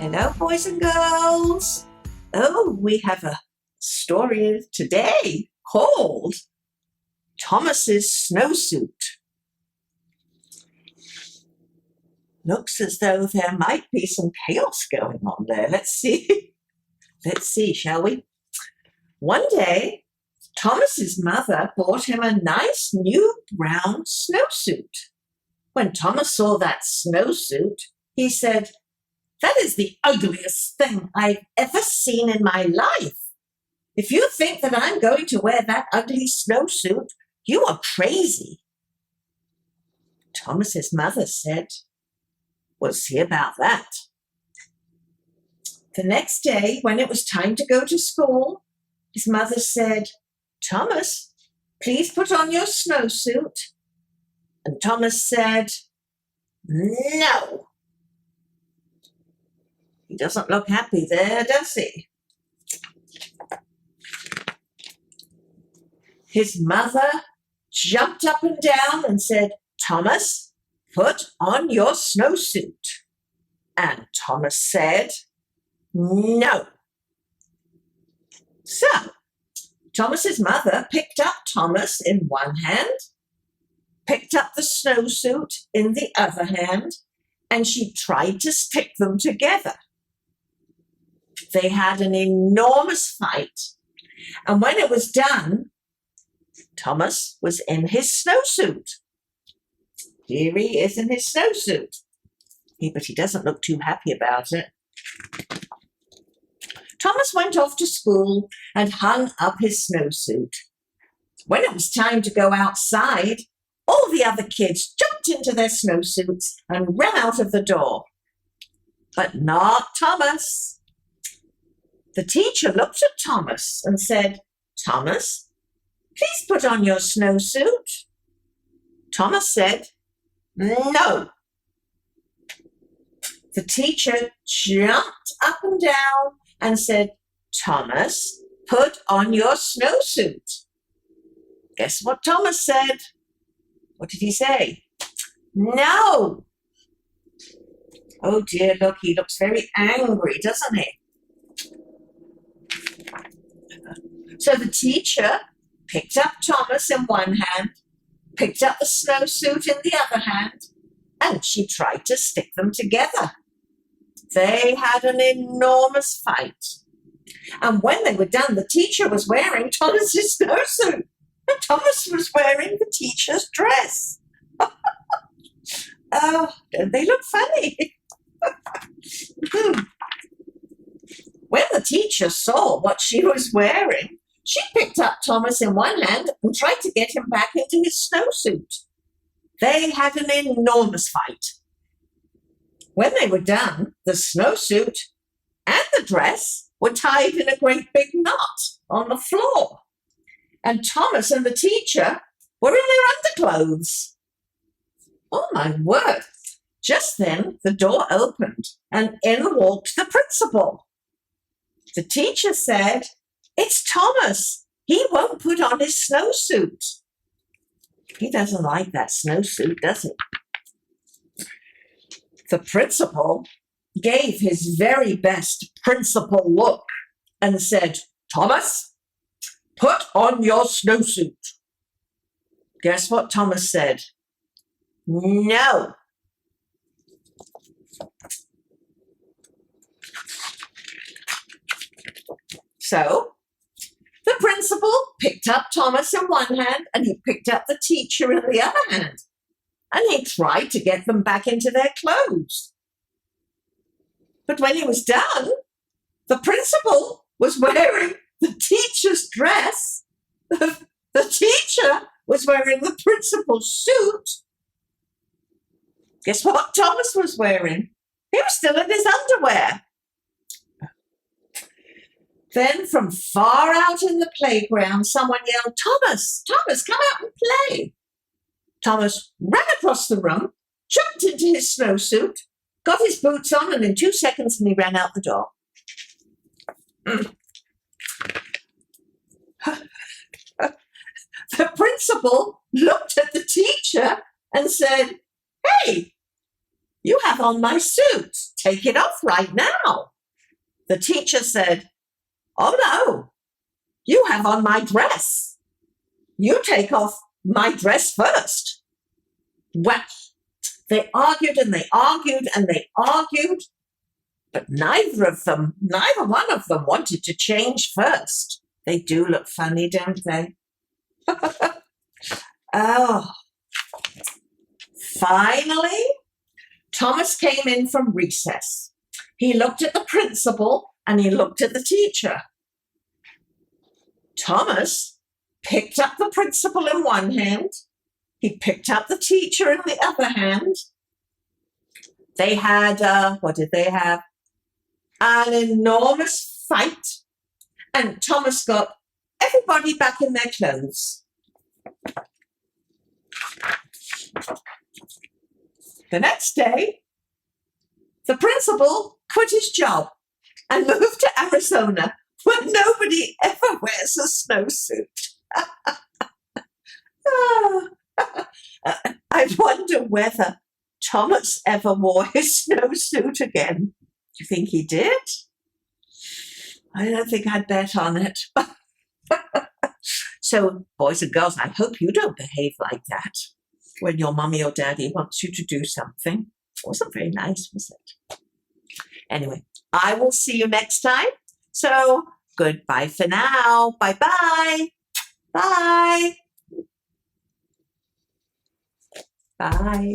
Hello, boys and girls. Oh, we have a story today called Thomas's Snowsuit. Looks as though there might be some chaos going on there. Let's see. Let's see, shall we? One day, Thomas's mother bought him a nice new brown snowsuit. When Thomas saw that snowsuit, he said, "That is the ugliest thing I've ever seen in my life. If you think that I'm going to wear that ugly snowsuit, you are crazy." Thomas's mother said, "We'll see about that." The next day, when it was time to go to school, his mother said, "Thomas, please put on your snowsuit." And Thomas said, "No." He doesn't look happy there, does he? His mother jumped up and down and said, "Thomas, put on your snowsuit." And Thomas said, "No." So, Thomas's mother picked up Thomas in one hand, picked up the snowsuit in the other hand, and she tried to stick them together. They had an enormous fight, and when it was done, Thomas was in his snowsuit. Here he is in his snowsuit. But he doesn't look too happy about it. Thomas went off to school and hung up his snowsuit. When it was time to go outside, all the other kids jumped into their snowsuits and ran out of the door. But not Thomas. The teacher looked at Thomas and said, "Thomas, please put on your snowsuit." Thomas said, "No." The teacher jumped up and down and said, "Thomas, put on your snowsuit." Guess what Thomas said? What did he say? "No." Oh dear, look, he looks very angry, doesn't he? So the teacher picked up Thomas in one hand, picked up the snowsuit in the other hand, and she tried to stick them together. They had an enormous fight. And when they were done, the teacher was wearing Thomas's snowsuit, and Thomas was wearing the teacher's dress. Oh, don't they look funny? When the teacher saw what she was wearing, she picked up Thomas in one hand and tried to get him back into his snowsuit. They had an enormous fight. When they were done, the snowsuit and the dress were tied in a great big knot on the floor. And Thomas and the teacher were in their underclothes. Oh my word. Just then the door opened and in walked the principal. The teacher said, "It's Thomas. He won't put on his snowsuit." He doesn't like that snowsuit, does he? The principal gave his very best principal look and said, "Thomas, put on your snowsuit." Guess what Thomas said? "No." So the principal picked up Thomas in one hand and he picked up the teacher in the other hand. And he tried to get them back into their clothes. But when he was done, the principal was wearing the teacher's dress. The teacher was wearing the principal's suit. Guess what Thomas was wearing? He was still in his underwear. Then from far out in the playground, someone yelled, "Thomas, Thomas, come out and play." Thomas ran across the room, jumped into his snowsuit, got his boots on, and in 2 seconds he ran out the door. The principal looked at the teacher and said, "Hey, You have on my suit. Take it off right now. The teacher said, Oh no, you have on my dress. You take off my dress first. Well, they argued and they argued and they argued, but neither one of them wanted to change first. They do look funny, don't they? Oh, finally, Thomas came in from recess. He looked at the principal and he looked at the teacher. Thomas picked up the principal in one hand. He picked up the teacher in the other hand. They had, what did they have? An enormous fight. And Thomas got everybody back in their clothes. The next day, the principal quit his job and moved to Arizona, where nobody ever wears a snowsuit. I wonder whether Thomas ever wore his snowsuit again. Do you think he did? I don't think I'd bet on it. So, boys and girls, I hope you don't behave like that when your mummy or daddy wants you to do something. It wasn't very nice, was it? Anyway, I will see you next time. So, goodbye for now. Bye-bye. Bye. Bye.